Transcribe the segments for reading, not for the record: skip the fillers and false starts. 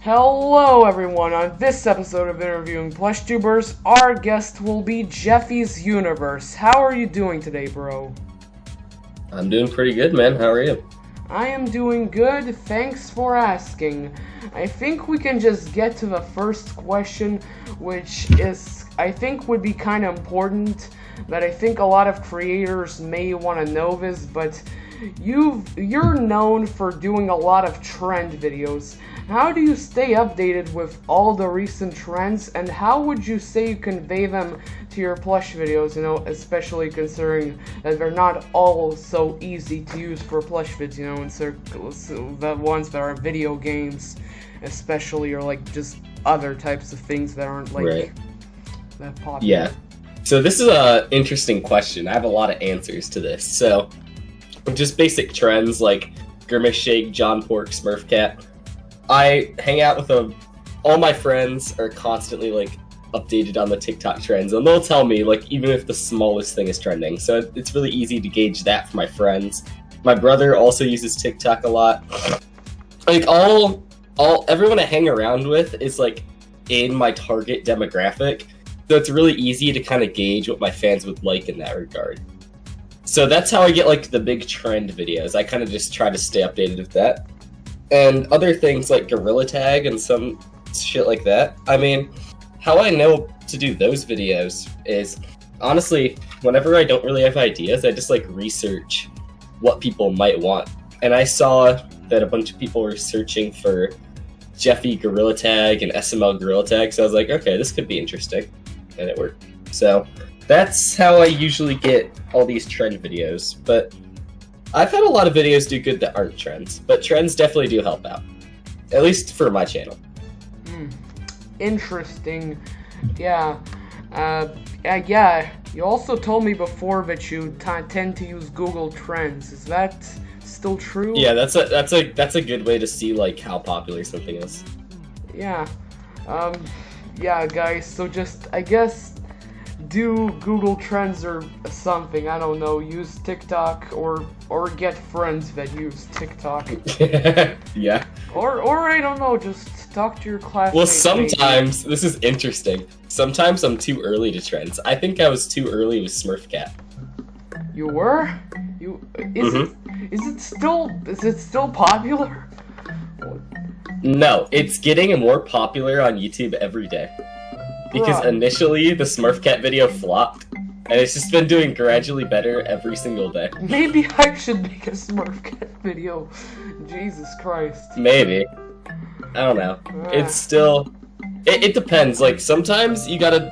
Hello everyone, on this episode of Interviewing Plushtubers, our guest will be Jeffies Universe. How are you doing today, bro? I'm doing pretty good, man. How are you? I am doing good, thanks for asking. I think we can just get to the first question, which is, I think would be kind of important, that I think a lot of creators may want to know this, but you're known for doing a lot of trend videos. How do you stay updated with all the recent trends, and how would you say you convey them to your plush videos, especially considering that they're not all so easy to use for plush vids, and the ones that are video games, especially, or like just other types of things that aren't like that popular. Yeah. So this is an interesting question. I have a lot of answers to this. So just basic trends like Grimace Shake, John Pork, Smurf Cat. I hang out with all my friends are constantly updated on the TikTok trends, and they'll tell me even if the smallest thing is trending. So it's really easy to gauge that for my friends. My brother also uses TikTok a lot. Everyone I hang around with is in my target demographic, so it's really easy to kind of gauge what my fans would like in that regard. So that's how I get the big trend videos. I kind of just try to stay updated with that. And other things like Gorilla Tag and some shit like that. I mean, how I know to do those videos is, honestly, whenever I don't really have ideas, I just research what people might want. And I saw that a bunch of people were searching for Jeffy Gorilla Tag and SML Gorilla Tag, so I was like, okay, this could be interesting. And it worked. So that's how I usually get all these trend videos. But I've had a lot of videos do good that aren't trends, but trends definitely do help out. At least for my channel. Interesting. Yeah. Yeah. You also told me before that you tend to use Google Trends. Is that still true? Yeah, that's a good way to see how popular something is. Yeah. Yeah, guys. So just, I guess, do Google Trends or something, I don't know, use TikTok or get friends that use TikTok. Yeah. Or I don't know, just talk to your classmates. Well, sometimes, this is interesting, sometimes I'm too early to trends. I think I was too early with Smurf Cat. You were? Is it still popular? No, it's getting more popular on YouTube every day. Because initially, the Smurf Cat video flopped, and it's just been doing gradually better every single day. Maybe I should make a Smurf Cat video. Jesus Christ. Maybe. I don't know. It's still... It depends. Sometimes you gotta,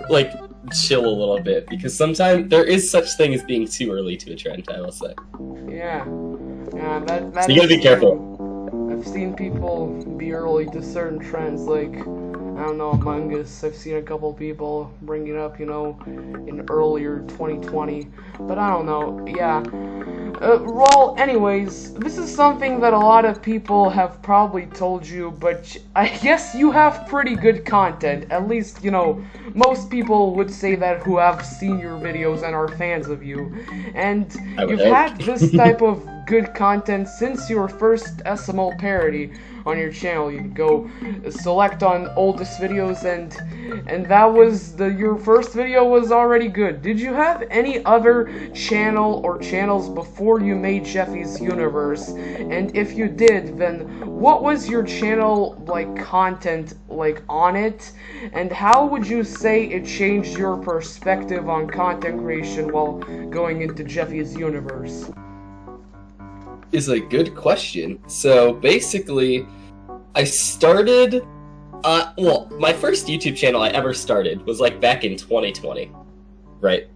chill a little bit, because sometimes there is such thing as being too early to a trend, I will say. Yeah. Yeah, that so you gotta be careful. I've seen people be early to certain trends, I don't know, Among Us. I've seen a couple people bring it up, in earlier 2020. But I don't know, yeah. Well, anyways, this is something that a lot of people have probably told you, but I guess you have pretty good content. At least, most people would say that who have seen your videos and are fans of you. And you've had this type of good content since your first SML parody on your channel. You go select on oldest videos, and that was your first video was already good. Did you have any other channel or channels before you made Jeffies Universe? And if you did, then what was your channel content on it? And how would you say it changed your perspective on content creation while going into Jeffies Universe? Is a good question. So basically, I started, my first YouTube channel I ever started was back in 2020, right?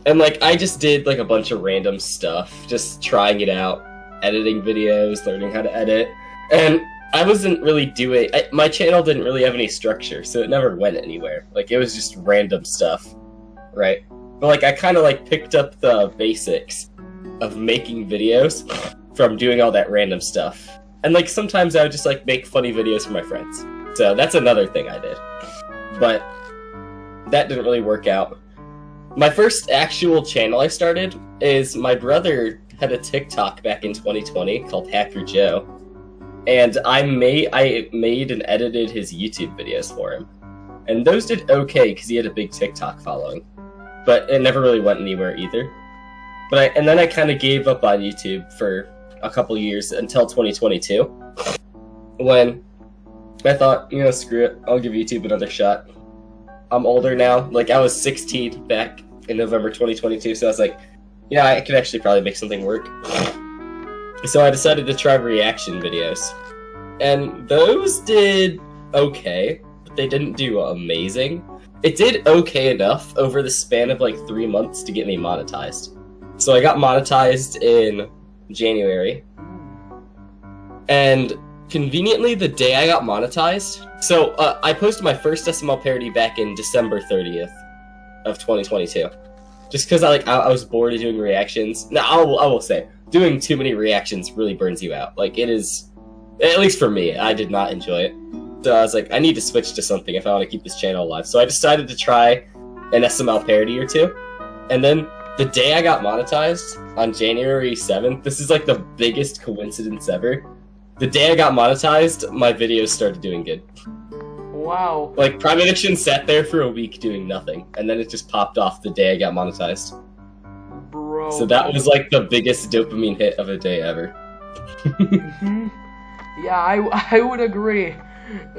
And I just did a bunch of random stuff, just trying it out, editing videos, learning how to edit, and I wasn't really my channel didn't really have any structure, so it never went anywhere. It was just random stuff, right? But I kind of picked up the basics of making videos from doing all that random stuff. And sometimes I would just make funny videos for my friends. So that's another thing I did. But that didn't really work out. My first actual channel I started is my brother had a TikTok back in 2020 called Hacker Joe. and I made and edited his YouTube videos for him, and those did okay because he had a big TikTok following, but it never really went anywhere either. And then I kind of gave up on YouTube for a couple years until 2022, when I thought, screw it, I'll give YouTube another shot. I'm older now. Like, I was 16 back in November 2022, so I was like, I could actually probably make something work. So I decided to try reaction videos. And those did okay, but they didn't do amazing. It did okay enough over the span of like 3 months to get me monetized. So I got monetized in January. And conveniently, the day I got monetized, so I posted my first SML parody back in December 30th of 2022. Just because I was bored of doing reactions. Now, I will say, doing too many reactions really burns you out. Like, it is, at least for me, I did not enjoy it. So I was like, I need to switch to something if I want to keep this channel alive. So I decided to try an SML parody or two. And then the day I got monetized, on January 7th, this is like the biggest coincidence ever. The day I got monetized, my videos started doing good. Wow. Like, Prime Addiction sat there for a week doing nothing, and then it just popped off the day I got monetized. Bro. So that was like the biggest dopamine hit of a day ever. Mm-hmm. Yeah, I would agree.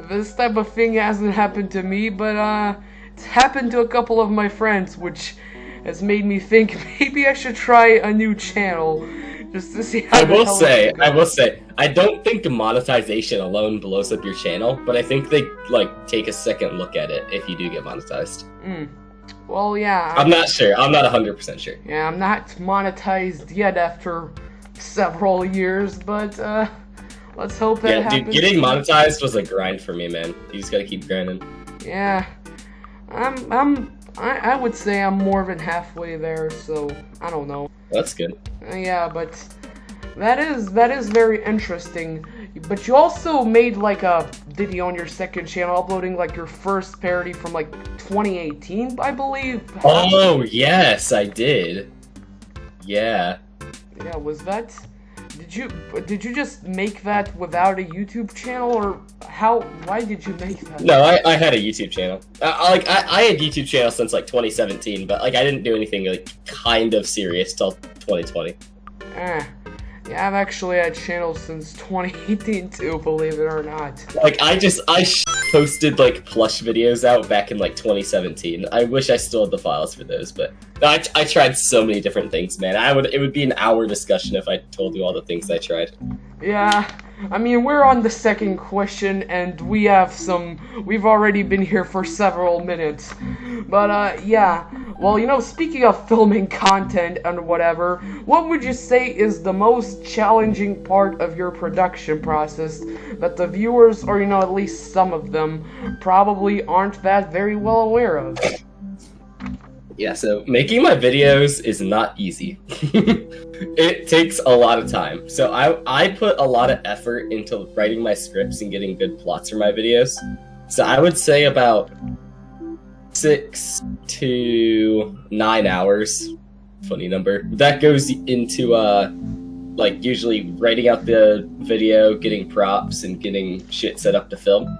This type of thing hasn't happened to me, but it's happened to a couple of my friends, which has made me think maybe I should try a new channel just to see how I will say, I don't think monetization alone blows up your channel, but I think they take a second look at it if you do get monetized. Well, yeah. I'm not sure. I'm not 100% sure. Yeah, I'm not monetized yet after several years, but let's hope that happens. Dude, getting monetized was a grind for me, man. You just gotta keep grinding. Yeah, I would say I'm more than halfway there, so I don't know. That's good. Yeah, but that is very interesting. But you also made like a video on your second channel uploading like your first parody from like 2018, I believe. Oh, yes, I did. Yeah. Yeah, was that? Did you just make that without a YouTube channel, or why did you make that? No, I had a YouTube channel. I had YouTube channel since like 2017, but like I didn't do anything like kind of serious till 2020. Yeah, I've actually had channels since 2018 too, believe it or not. Like I posted like plush videos out back in like 2017. I wish I still had the files for those, but I tried so many different things, man. It would be an hour discussion if I told you all the things I tried. Yeah, I mean, we're on the second question, and we've already been here for several minutes. But, yeah, well, speaking of filming content and whatever, what would you say is the most challenging part of your production process that the viewers, or, at least some of them, probably aren't that very well aware of? Yeah, so making my videos is not easy. It takes a lot of time. So I put a lot of effort into writing my scripts and getting good plots for my videos. So I would say about 6 to 9 hours, funny number. That goes into usually writing out the video, getting props, and getting shit set up to film.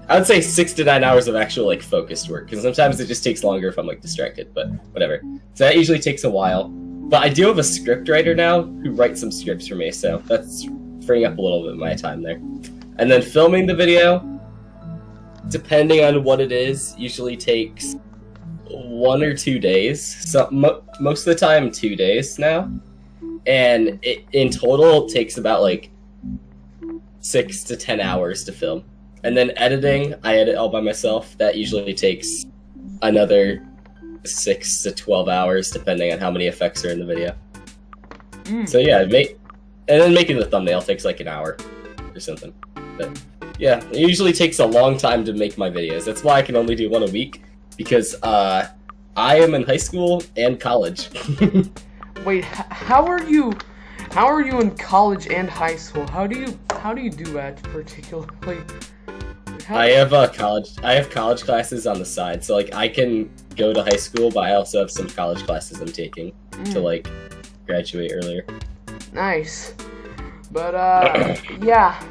I would say 6 to 9 hours of actual focused work, because sometimes it just takes longer if I'm distracted, but whatever. So that usually takes a while. But I do have a script writer now who writes some scripts for me, so that's freeing up a little bit of my time there. And then filming the video, depending on what it is, usually takes 1 or 2 days. So most of the time 2 days now. And it in total takes about 6 to 10 hours to film. And then editing, I edit all by myself. That usually takes another 6 to 12 hours, depending on how many effects are in the video. So yeah, and then making the thumbnail takes an hour or something. But yeah, it usually takes a long time to make my videos. That's why I can only do one a week, because I am in high school and college. Wait, how are you in college and high school? How do you do that particularly? I have college classes on the side, so I can go to high school, but I also have some college classes I'm taking to graduate earlier. Nice. But yeah,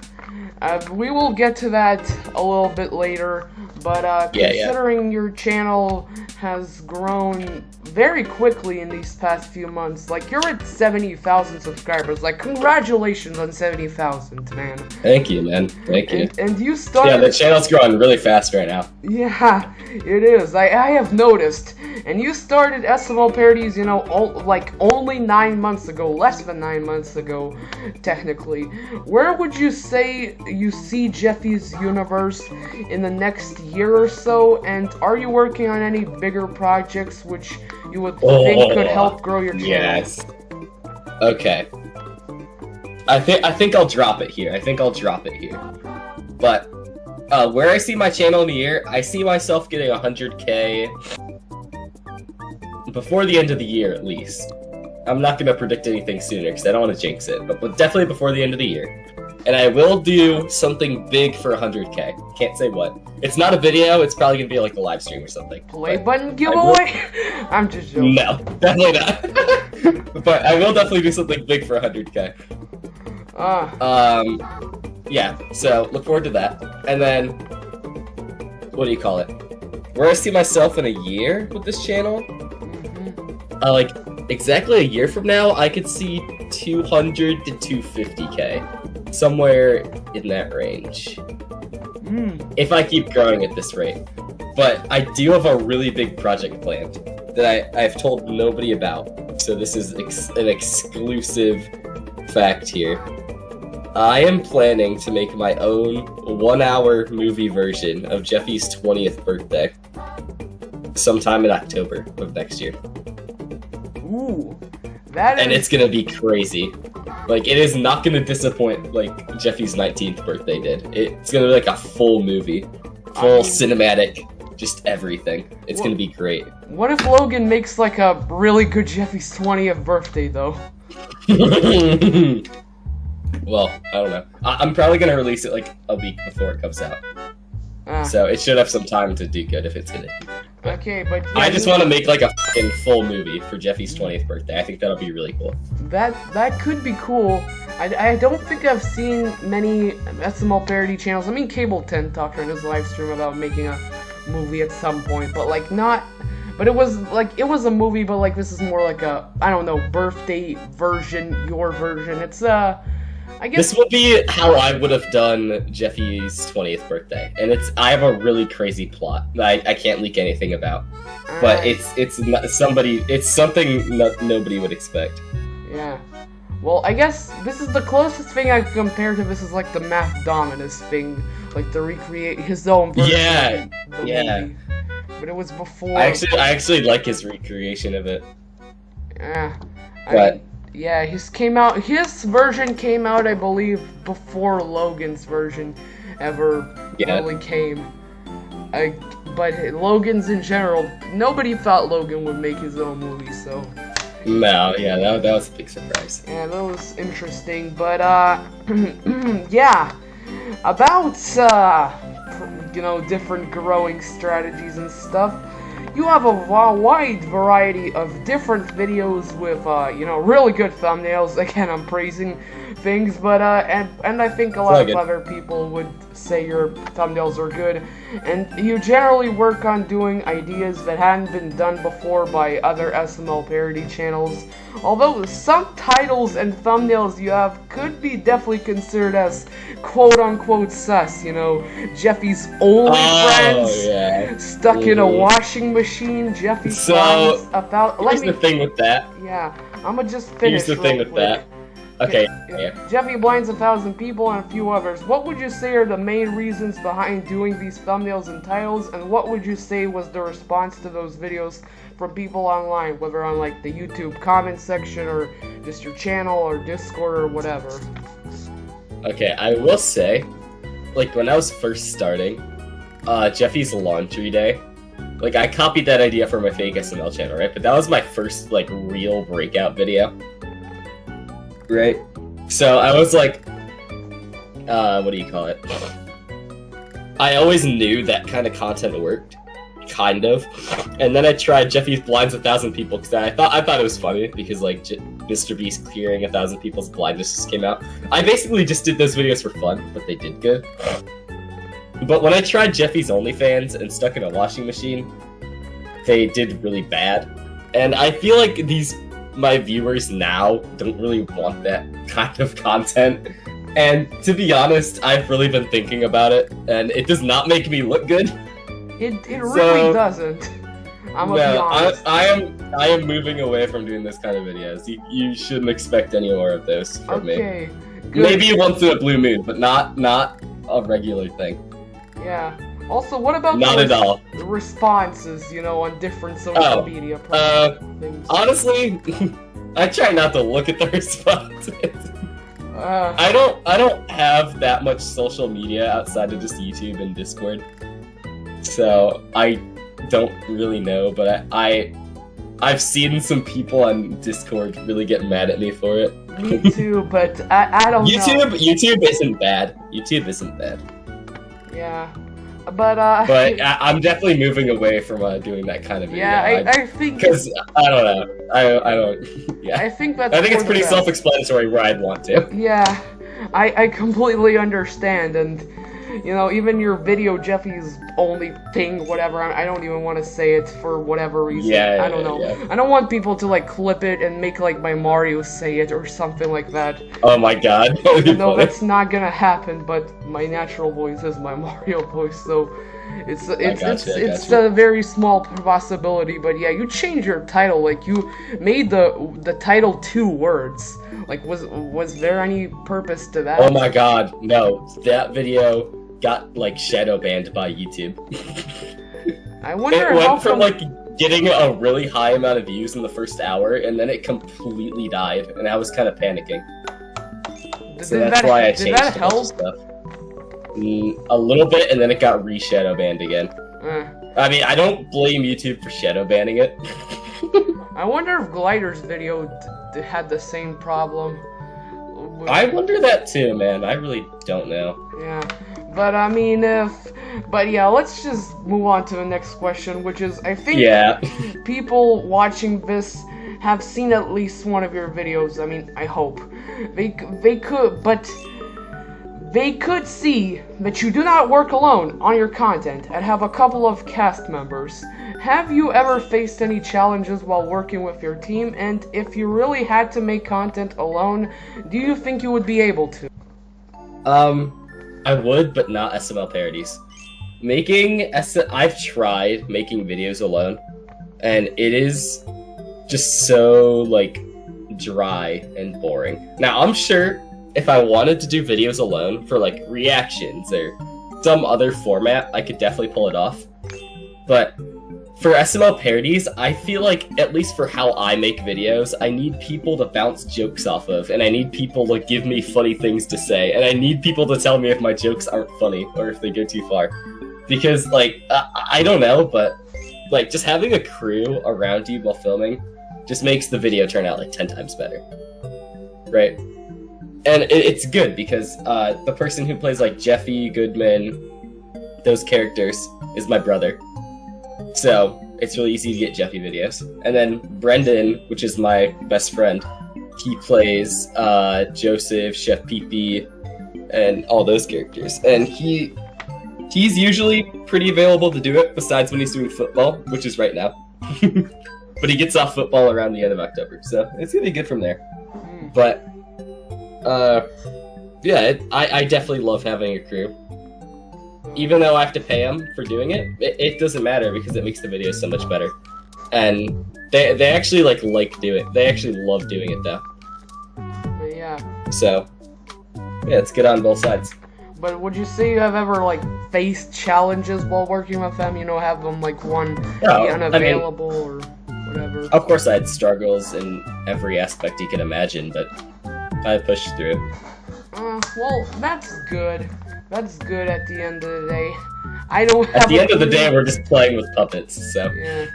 We will get to that a little bit later, but considering your channel has grown very quickly in these past few months, like, you're at 70,000 subscribers. Like, congratulations on 70,000, man. Thank you, man. Thank you. And you started... Yeah, the channel's growing really fast right now. Yeah, it is. I have noticed. And you started SML parodies, you know, like only 9 months ago, less than 9 months ago, technically. Where would you say you see Jeffy's universe in the next year or so? And are you working on any bigger projects which you would think could help grow your channel? Yes. Okay. I think I'll drop it here. But where I see my channel in a year, I see myself getting 100K before the end of the year, at least. I'm not going to predict anything sooner, because I don't want to jinx it, but definitely before the end of the year. And I will do something big for 100K. Can't say what. It's not a video, it's probably going to be like a live stream or something. Play button giveaway? I'm just joking. No, definitely not. But I will definitely do something big for 100K. Yeah, so look forward to that. And then, what do you call it? Where I see myself in a year with this channel? Like, exactly a year from now, I could see 200 to 250K. Somewhere in that range. If I keep growing at this rate. But I do have a really big project planned that I've told nobody about. So this is an exclusive fact here. I am planning to make my own 1-hour movie version of Jeffy's 20th birthday. Sometime in October of next year. Ooh, that is... And it's gonna be crazy. Like, it is not gonna disappoint like Jeffy's 19th birthday did. It's gonna be like a full movie. Full cinematic, just everything. It's gonna be great. What if Logan makes like a really good Jeffy's 20th birthday, though? Well, I don't know. I'm probably gonna release it like a week before it comes out. So it should have some time to do good if it's gonna. Okay, but yeah, I just want to make like a fucking full movie for Jeffy's 20th birthday. I think that'll be really cool. That could be cool. I don't think I've seen many SML parody channels. I mean, Cable 10 talked on his live stream about making a movie at some point, but like not. But it was a movie, but like this is more like a, I don't know, birthday version, your version. It's I guess this would be how I would have done Jeffy's 20th birthday, and I have a really crazy plot that I can't leak anything about, but it's something nobody would expect. Yeah. Well, I guess this is the closest thing I can compare to this is like the Math Dominus thing, like to recreate his own version of the movie. But it was before. I actually like his recreation of it. Yeah. But yeah, his version came out, I believe, before Logan's version ever really came. But Logan's in general, nobody thought Logan would make his own movie, so. No, yeah, that was a big surprise. Yeah, that was interesting, but yeah, about different growing strategies and stuff. You have a wide variety of different videos with, really good thumbnails. Again, I'm praising things, but, and I think a lot of other people would say your thumbnails are good. And you generally work on doing ideas that hadn't been done before by other SML parody channels. Although some titles and thumbnails you have could be definitely considered as quote-unquote sus, Jeffy's only friends, stuck in a washing machine, Jeffy's friends about... Here's the thing with that. Yeah, I'ma just finish. Here's the thing with that. Okay, Jeffy blinds 1,000 people and a few others. What would you say are the main reasons behind doing these thumbnails and titles, and what would you say was the response to those videos from people online, whether on like the YouTube comment section or just your channel or Discord or whatever? Okay, I will say, like when I was first starting, Jeffies Laundry Day, like I copied that idea for my fake SML channel, right? But that was my first like real breakout video. Right? So I was like, what do you call it? I always knew that kind of content worked. Kind of. And then I tried Jeffy's blinds 1,000 people because I thought it was funny because like Mr. Beast clearing 1,000 people's blindness just came out. I basically just did those videos for fun, but they did good. But when I tried Jeffy's OnlyFans and stuck in a washing machine, they did really bad. And I feel like my viewers now don't really want that kind of content. And to be honest, I've really been thinking about it, and it does not make me look good. It really doesn't. I'm gonna be honest. I am moving away from doing this kind of videos. You shouldn't expect any more of those from me. Okay. Good. Maybe once in a blue moon, but not a regular thing. Yeah. Also, what about the responses, you know, on different social media things? Honestly, I try not to look at the responses. I don't have that much social media outside of just YouTube and Discord, so I don't really know. But I've seen some people on Discord really get mad at me for it. Me too, but I don't know. YouTube isn't bad. YouTube isn't bad. Yeah. But I'm definitely moving away from doing that kind of video. Yeah, I think because I don't know. I don't. Yeah. I think it's pretty self-explanatory where I'd want to. Yeah, I completely understand, and you know, even your video, Jeffy's only thing, whatever. I don't even want to say it for whatever reason. Yeah, I don't know. Yeah. I don't want people to like clip it and make like my Mario say it or something like that. Oh my god. No, that's not gonna happen. But my natural voice is my Mario voice, so it's a very small possibility. But yeah, you changed your title. Like you made the title 2 words. Like was there any purpose to that? Oh my god, no. That video got like shadow banned by YouTube. I wonder it went from like getting a really high amount of views in the first hour, and then it completely died, and I was kind of panicking. So that's why I changed a bunch of stuff. A little bit, and then it got re-shadow banned again. I mean, I don't blame YouTube for shadow banning it. I wonder if Glider's video had the same problem. I wonder that too, man. I really don't know. Yeah, but I mean, yeah, let's just move on to the next question, which is, I think people watching this have seen at least one of your videos. I mean, I hope they could see that you do not work alone on your content and have a couple of cast members. Have you ever faced any challenges while working with your team? And if you really had to make content alone, do you think you would be able to? I would, but not SML parodies. I've tried making videos alone, and it is just so, like, dry and boring. Now, I'm sure if I wanted to do videos alone for, like, reactions or some other format, I could definitely pull it off. But for SML parodies, I feel like, at least for how I make videos, I need people to bounce jokes off of, and I need people to give me funny things to say, and I need people to tell me if my jokes aren't funny, or if they go too far. Because, like, I don't know, but, like, just having a crew around you while filming just makes the video turn out, like, 10 times better. Right? And it's good, because the person who plays, like, Jeffy, Goodman, those characters, is my brother. So, it's really easy to get Jeffy videos. And then Brendan, which is my best friend, he plays Joseph, Chef Pee-Pee, and all those characters. And he's usually pretty available to do it, besides when he's doing football, which is right now. But he gets off football around the end of October, so it's gonna be good from there. But, yeah, I definitely love having a crew. Even though I have to pay them for doing it, it doesn't matter because it makes the videos so much better. And they actually like doing it. They actually love doing it though. Yeah. So, yeah, it's good on both sides. But would you say you have ever like faced challenges while working with them? You know, have them like be unavailable or whatever? Of course I had struggles in every aspect you can imagine, but I pushed through. Well, that's good. That's good at the end of the day. I don't have At the end of the day, we're just playing with puppets, so. Yeah.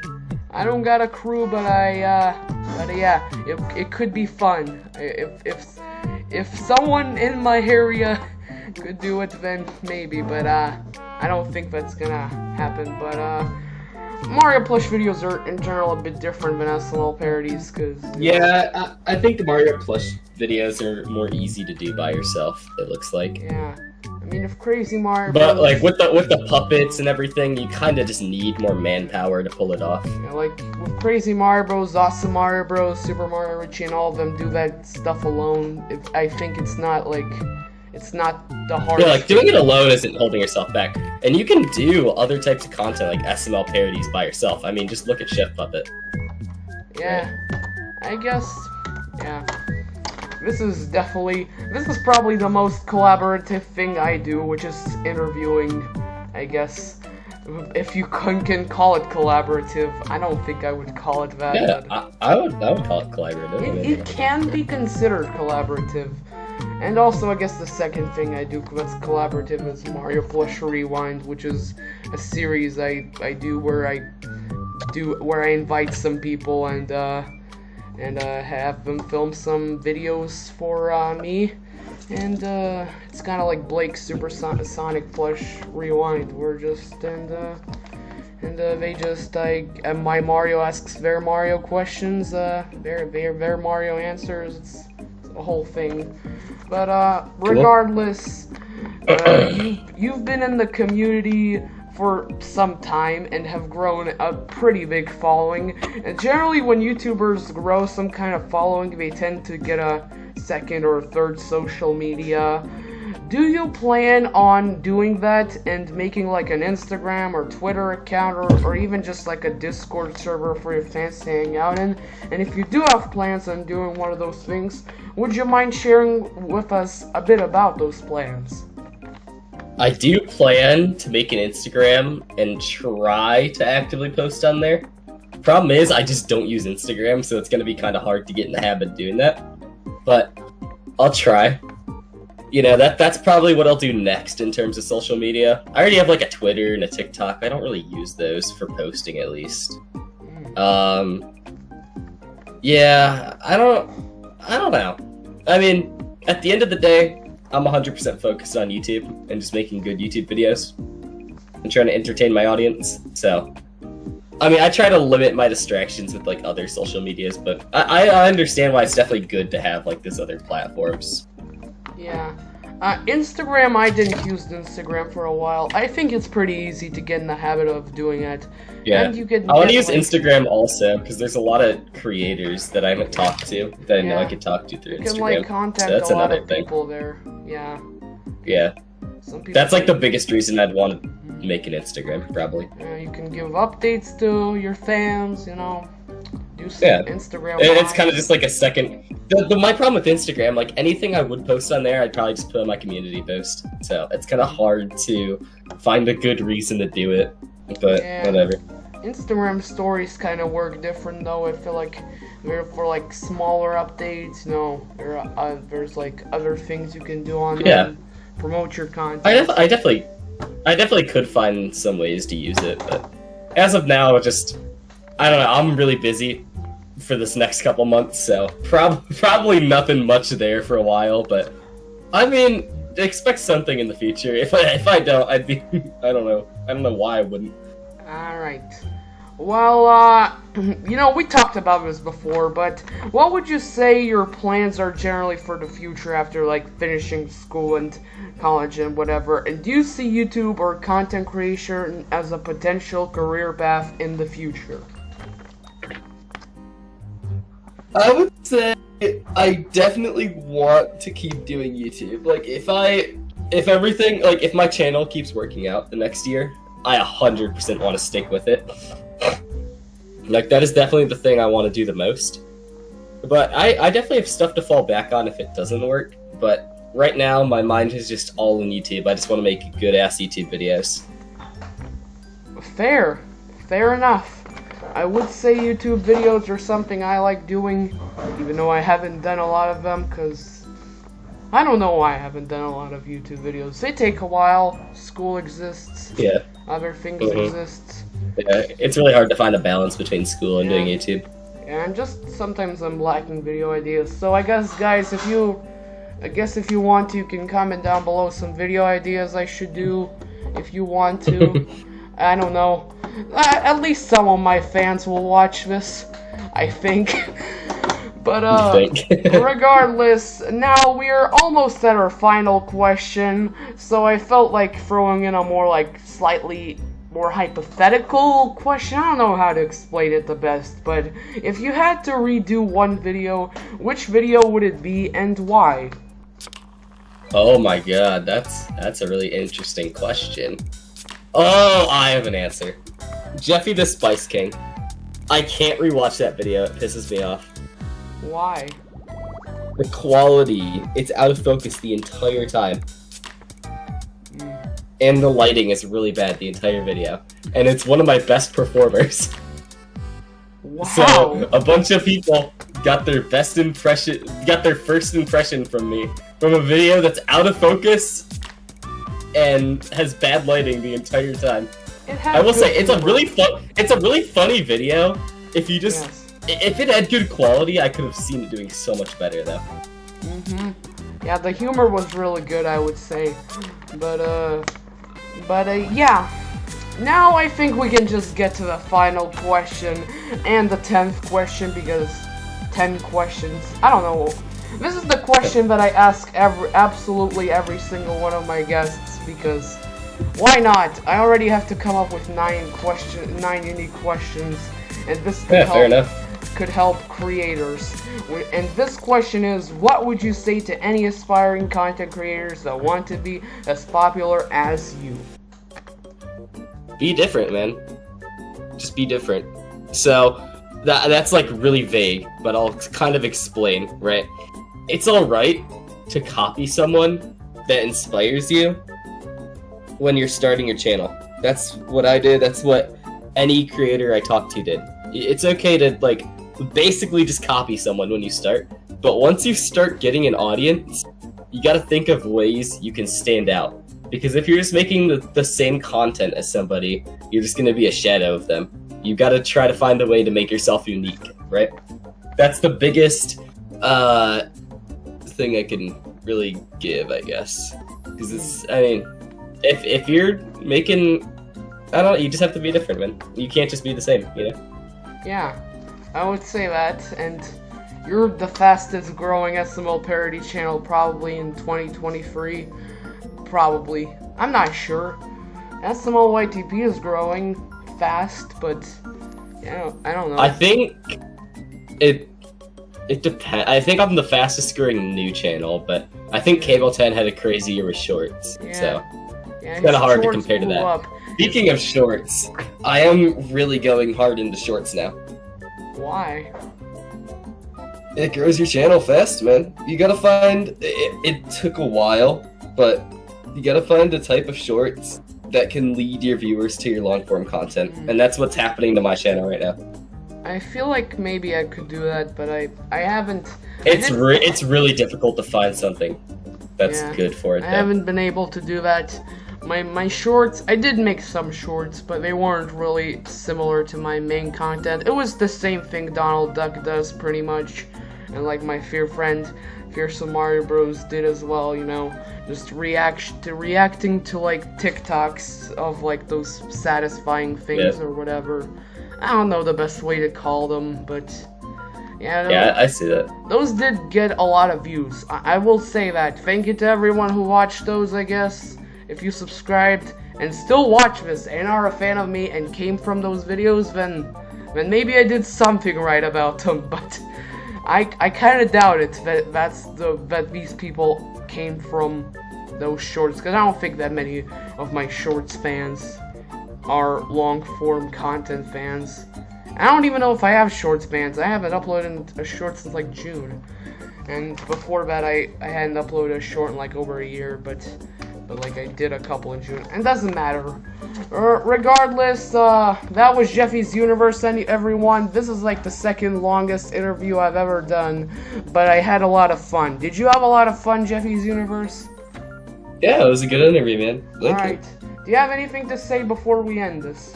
I don't got a crew, but yeah, it could be fun. If someone in my area could do it, then maybe, but I don't think that's gonna happen. But Mario plush videos are in general a bit different than SML parodies, because yeah, I think the Mario plush videos are more easy to do by yourself. It looks like. Yeah, I mean, if Crazy Mario But Bros, like with the puppets and everything, you kind of just need more manpower to pull it off. yeah, like with Crazy Mario Bros, Awesome Mario Bros, Super Mario Richie, and all of them do that stuff alone. I think it's not like. It's not the hardest. Yeah, like doing it alone isn't holding yourself back. And you can do other types of content like SML parodies by yourself. I mean, just look at Chef Puppet. Yeah, I guess, yeah. This is probably the most collaborative thing I do, which is interviewing, I guess. If you can call it collaborative, I don't think I would call it that. Yeah, I would call it collaborative. It can be considered collaborative. And also, I guess the second thing I do that's collaborative is Mario Plush Rewind, which is a series I do where I invite some people and have them film some videos for me. And it's kind of like Blake's Sonic Plush Rewind. My Mario asks their Mario questions, their Mario answers. It's a whole thing. But regardless, you've been in the community for some time and have grown a pretty big following. And generally, when YouTubers grow some kind of following, they tend to get a second or third social media. Do you plan on doing that and making like an Instagram or Twitter account or even just like a Discord server for your fans to hang out in? And if you do have plans on doing one of those things, would you mind sharing with us a bit about those plans? I do plan to make an Instagram and try to actively post on there. Problem is, I just don't use Instagram, so it's going to be kind of hard to get in the habit of doing that. But I'll try. You know, that's probably what I'll do next in terms of social media. I already have like a Twitter and a TikTok. I don't really use those for posting, at least. Yeah, I don't know. I mean, at the end of the day, I'm 100% focused on YouTube and just making good YouTube videos and trying to entertain my audience. So, I mean, I try to limit my distractions with like other social medias, but I understand why it's definitely good to have like these other platforms. Yeah. Instagram, I didn't use Instagram for a while. I think it's pretty easy to get in the habit of doing it. Yeah, and you can I want to use Instagram also, because there's a lot of creators that I haven't talked to, that I know I could talk to through Instagram. You can, like, contact so that's a lot another of thing. people there. Yeah. Yeah. Some people That's, like, the biggest reason I'd want to make an Instagram, probably. You can give updates to your fans, you know. Do some Instagram And it's lives. kind of just like a second... My problem with Instagram, like, anything I would post on there, I'd probably just put on my community post. So, it's kind of hard to find a good reason to do it. But, whatever. Instagram stories kind of work different, though. I feel like they're for, like, smaller updates, you know. There's, like, other things you can do on them. Promote your content. I definitely could find some ways to use it, but as of now, I don't know, I'm really busy for this next couple months, so probably nothing much there for a while, but I mean, expect something in the future. If I don't, I'd be, I don't know why I wouldn't. Alright. Well, you know, we talked about this before, but what would you say your plans are generally for the future after, like, finishing school and college and whatever? And do you see YouTube or content creation as a potential career path in the future? I would say I definitely want to keep doing YouTube. Like, if my channel keeps working out the next year, I 100% want to stick with it. Like, that is definitely the thing I want to do the most. But I definitely have stuff to fall back on if it doesn't work. But right now, my mind is just all in YouTube. I just want to make good-ass YouTube videos. Fair enough. I would say YouTube videos are something I like doing, even though I haven't done a lot of them, because I don't know why I haven't done a lot of YouTube videos. They take a while, school exists, other things exist. Yeah, it's really hard to find a balance between school and doing YouTube. Yeah, and just sometimes I'm lacking video ideas. So I guess, guys, if you want to, you can comment down below some video ideas I should do, if you want to. I don't know. At least some of my fans will watch this, I think. But, regardless, now we're almost at our final question, so I felt like throwing in a more, like, slightly more hypothetical question. I don't know how to explain it the best, but if you had to redo one video, which video would it be and why? Oh my god, that's a really interesting question. Oh, I have an answer. Jeffy the Spice King. I can't rewatch that video, it pisses me off. Why? The quality, it's out of focus the entire time. And the lighting is really bad the entire video. And it's one of my best performers. Wow. So, a bunch of people got their first impression from me. From a video that's out of focus and has bad lighting the entire time. I will say, it's a really funny video. If you just... Yes. If it had good quality, I could have seen it doing so much better, though. Yeah, the humor was really good, I would say. But yeah. Now I think we can just get to the final question and the 10th question, because 10 questions, I don't know. This is the question that I ask absolutely every single one of my guests, because why not? I already have to come up with 9 unique questions, and this could help creators. And this question is, what would you say to any aspiring content creators that want to be as popular as you? Be different, man. Just be different. So, that's like really vague, but I'll kind of explain, right? It's alright to copy someone that inspires you when you're starting your channel. That's what I did, that's what any creator I talked to did. It's okay to, like, basically just copy someone when you start, but once you start getting an audience, you gotta think of ways you can stand out. Because if you're just making the same content as somebody, you're just gonna be a shadow of them. You gotta try to find a way to make yourself unique, right? That's the biggest thing I can really give, I guess. Because it's, I mean, if you're making, I don't know, you just have to be different, man. You can't just be the same, you know? Yeah, I would say that, and you're the fastest growing SML parody channel probably in 2023. Probably. I'm not sure. SML YTP is growing fast, but I don't know. I think it depends. I think I'm the fastest growing new channel, but I think Cable 10 had a crazy year with shorts, so it's kind of hard to compare to that. Speaking of shorts, I am really going hard into shorts now. Why? It grows your channel fast, man. You gotta find... It took a while, but you gotta find the type of shorts that can lead your viewers to your long-form content, and that's what's happening to my channel right now. I feel like maybe I could do that, but I haven't... It's really difficult to find something that's good for it, though. I haven't been able to do that. My shorts, I did make some shorts, but they weren't really similar to my main content. It was the same thing Donald Duck does, pretty much, and like my Fearsome Mario Bros did as well, you know, just reacting to like TikToks of like those satisfying things or whatever. I don't know the best way to call them, but yeah, I see that. Those did get a lot of views. I will say that. Thank you to everyone who watched those, I guess. If you subscribed and still watch this and are a fan of me and came from those videos, then maybe I did something right about them, but I kind of doubt it that these people came from those shorts, because I don't think that many of my shorts fans are long-form content fans. I don't even know if I have shorts fans. I haven't uploaded a short since like June, and before that I hadn't uploaded a short in like over a year, but like I did a couple in June, and it doesn't matter. Regardless, that was Jeffy's Universe, everyone. This is like the second longest interview I've ever done, but I had a lot of fun. Did you have a lot of fun, Jeffy's Universe? Yeah, it was a good interview, man. Alright. Do you have anything to say before we end this?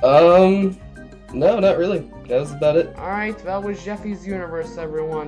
No, not really. That was about it. Alright, that was Jeffy's Universe, everyone.